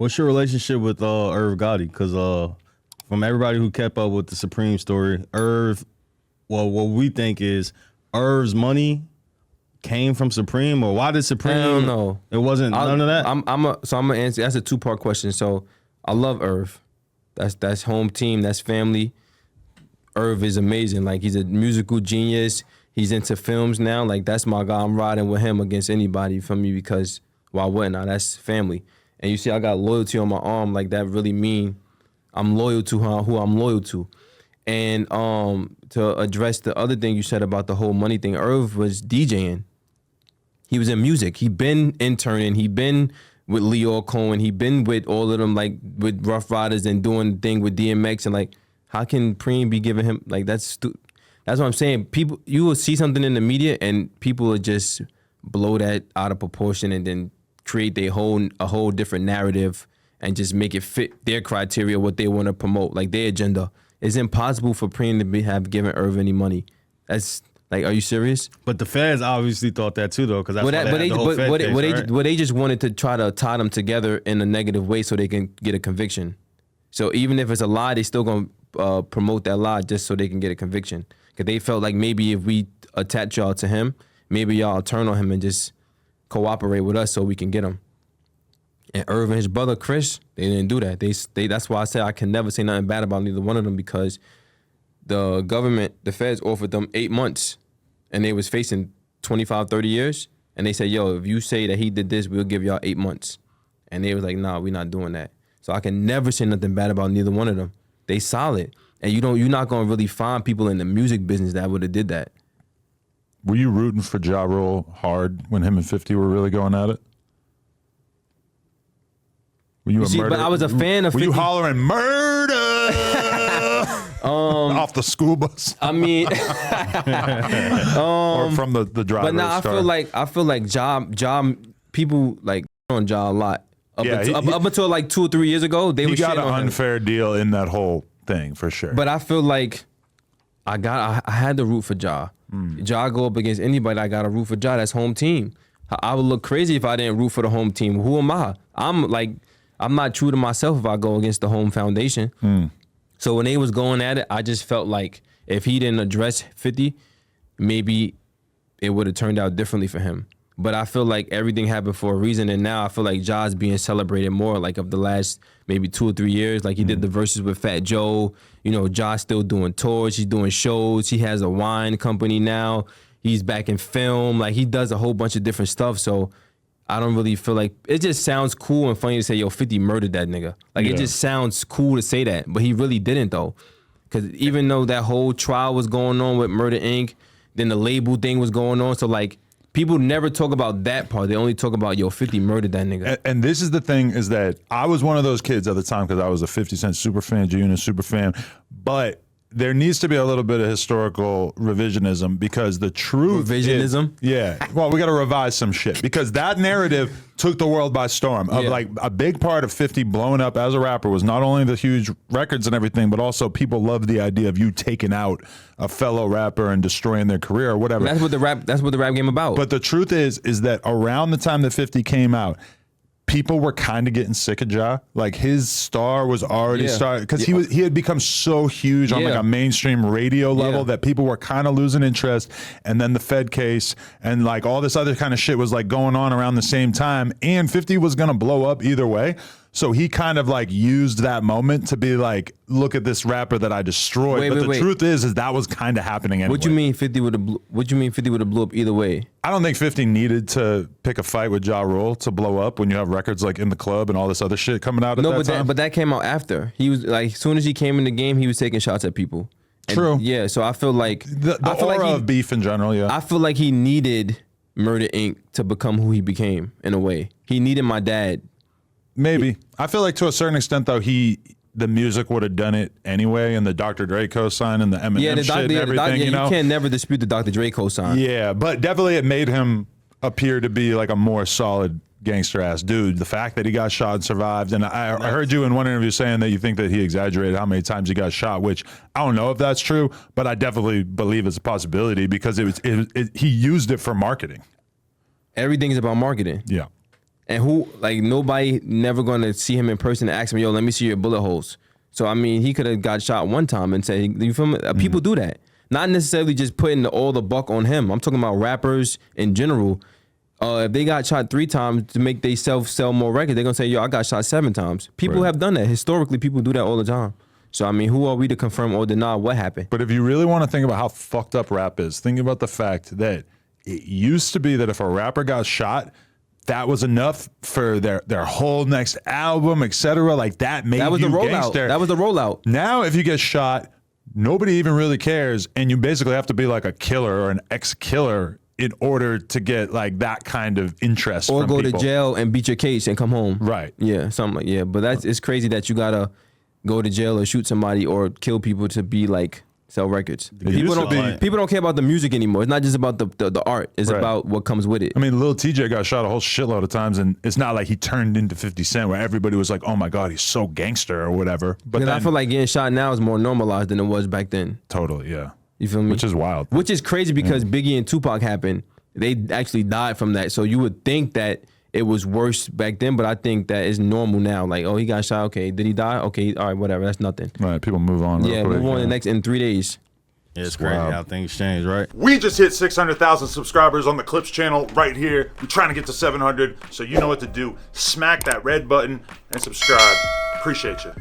What's your relationship with Irv Gotti? Because from everybody who kept up with the Supreme story, Irv, well, what we think is Irv's money came from Supreme, or why did Supreme? I don't know. It wasn't none of that. I'm gonna answer. That's a 2-part question. So I love Irv. That's home team. That's family. Irv is amazing. Like, he's a musical genius. He's into films now. Like, that's my guy. I'm riding with him against anybody from me because why wouldn't I? That's family. And you see, I got loyalty on my arm. Like, that really mean I'm loyal to who I'm loyal to. And to address the other thing you said about the whole money thing, Irv was DJing. He was in music. He been interning. He been with Leo Cohen. He been with all of them, like with Rough Riders and doing the thing with DMX. And like, how can Preem be giving him, like, that's what I'm saying. People, you will see something in the media and people will just blow that out of proportion and then create a whole different narrative and just make it fit their criteria, what they want to promote, like their agenda. It's impossible for Preem to have given Irv any money. That's like, are you serious? But the feds obviously thought that too, though, because that's why they just wanted to try to tie them together in a negative way so they can get a conviction. So even if it's a lie, they still gonna promote that lie just so they can get a conviction. Because they felt like maybe if we attach y'all to him, maybe y'all turn on him and just cooperate with us so we can get him. And Irv and his brother Chris, they didn't do that. They that's why I said I can never say nothing bad about neither one of them, because the government, the feds offered them 8 months and they was facing 25, 30 years. And they said, yo, if you say that he did this, we'll give y'all 8 months. And they was like, nah, we're not doing that. So I can never say nothing bad about neither one of them. They solid. And you're not gonna really find people in the music business that would have did that. Were you rooting for Ja Rule hard when him and 50 were really going at it? Were you a murder? But I was a fan of 50. Were you hollering murder off the school bus? I mean, or from the driver's but now car? I feel like Ja people like on Ja a lot. Up until like 2 or 3 years ago, they were got shitting an on him. unfair deal in that whole thing for sure. But I feel like I had to root for Ja. Ja go up against anybody, I got to root for Ja. That's home team. I would look crazy if I didn't root for the home team. Who am I? I'm not true to myself if I go against the home foundation. So when they was going at it, I just felt like if he didn't address 50, maybe it would have turned out differently for him. But I feel like everything happened for a reason, and now I feel like Ja's being celebrated more, like of the last maybe 2 or 3 years. Like he did the verses with Fat Joe. You know, Ja's still doing tours. He's doing shows. He has a wine company now. He's back in film. Like he does a whole bunch of different stuff. So I don't really feel like, it just sounds cool and funny to say, yo, 50 murdered that nigga. Like it just sounds cool to say that, but he really didn't though. Because even though that whole trial was going on with Murder Inc., then the label thing was going on. So like, people never talk about that part. They only talk about, yo, 50 murdered that nigga. And this is the thing, is that I was one of those kids at the time because I was a 50 Cent super fan, G-Unit super fan. But there needs to be a little bit of historical revisionism, because the truth Revisionism? Well, we got to revise some shit, because that narrative took the world by storm. Of like a big part of 50 blowing up as a rapper was not only the huge records and everything, but also people loved the idea of you taking out a fellow rapper and destroying their career or whatever. That's what the rap game about. But the truth is that around the time that 50 came out, people were kind of getting sick of Ja. Like his star was already started, because he had become so huge on like a mainstream radio level that people were kind of losing interest. And then the Fed case and like all this other kind of shit was like going on around the same time, and 50 was gonna blow up either way. So he kind of like used that moment to be like, look at this rapper that I destroyed. But the truth is that was kind of happening anyway. What you mean 50 would have blew up either way? I don't think 50 needed to pick a fight with Ja Rule to blow up when you have records like In the Club and all this other shit coming out at that time. But that came out after. He was like, as soon as he came in the game, he was taking shots at people. And True. Yeah, so I feel like the aura of beef in general, I feel like he needed Murder Inc. to become who he became in a way. He needed my dad. Maybe. I feel like to a certain extent, though, the music would have done it anyway, and the Dr. Dre co-sign and the Eminem shit and everything, you know? You can't never dispute the Dr. Dre co-sign. Yeah, but definitely it made him appear to be like a more solid gangster-ass dude. The fact that he got shot and survived, and I heard you in one interview saying that you think that he exaggerated how many times he got shot, which I don't know if that's true, but I definitely believe it's a possibility, because he used it for marketing. Everything is about marketing. Yeah. And who, like, nobody never gonna see him in person and ask him, yo, let me see your bullet holes. So, I mean, he could have got shot one time and said, you feel me? People do that. Not necessarily just putting all the buck on him. I'm talking about rappers in general. If they got shot 3 times to make themselves sell more records, they're gonna say, yo, I got shot 7 times. People have done that. Historically, people do that all the time. So, I mean, who are we to confirm or deny what happened? But if you really want to think about how fucked up rap is, think about the fact that it used to be that if a rapper got shot, that was enough for their whole next album, etc. Like that made you gangster. That was the rollout. Now, if you get shot, nobody even really cares, and you basically have to be like a killer or an ex-killer in order to get like that kind of interest. Or from go people. to jail and beat your case and come home. Right. Yeah, something like, yeah. But it's crazy that you gotta go to jail or shoot somebody or kill people to be like sell records. People don't care about the music anymore. It's not just about the art. It's about what comes with it. I mean, Lil TJ got shot a whole shitload of times, and it's not like he turned into 50 Cent where everybody was like, oh my God, he's so gangster or whatever. But then, I feel like getting shot now is more normalized than it was back then. Totally, yeah. You feel me? Which is wild. Which is crazy because Biggie and Tupac happened. They actually died from that. So you would think that it was worse back then, but I think that it's normal now. Like, oh, he got shot. Okay, did he die? Okay, all right, whatever. That's nothing. Right, people move on. Yeah, move on in 3 days. Yeah, it's crazy how things change, right? We just hit 600,000 subscribers on the Clips channel right here. We're trying to get to 700, so you know what to do. Smack that red button and subscribe. Appreciate you.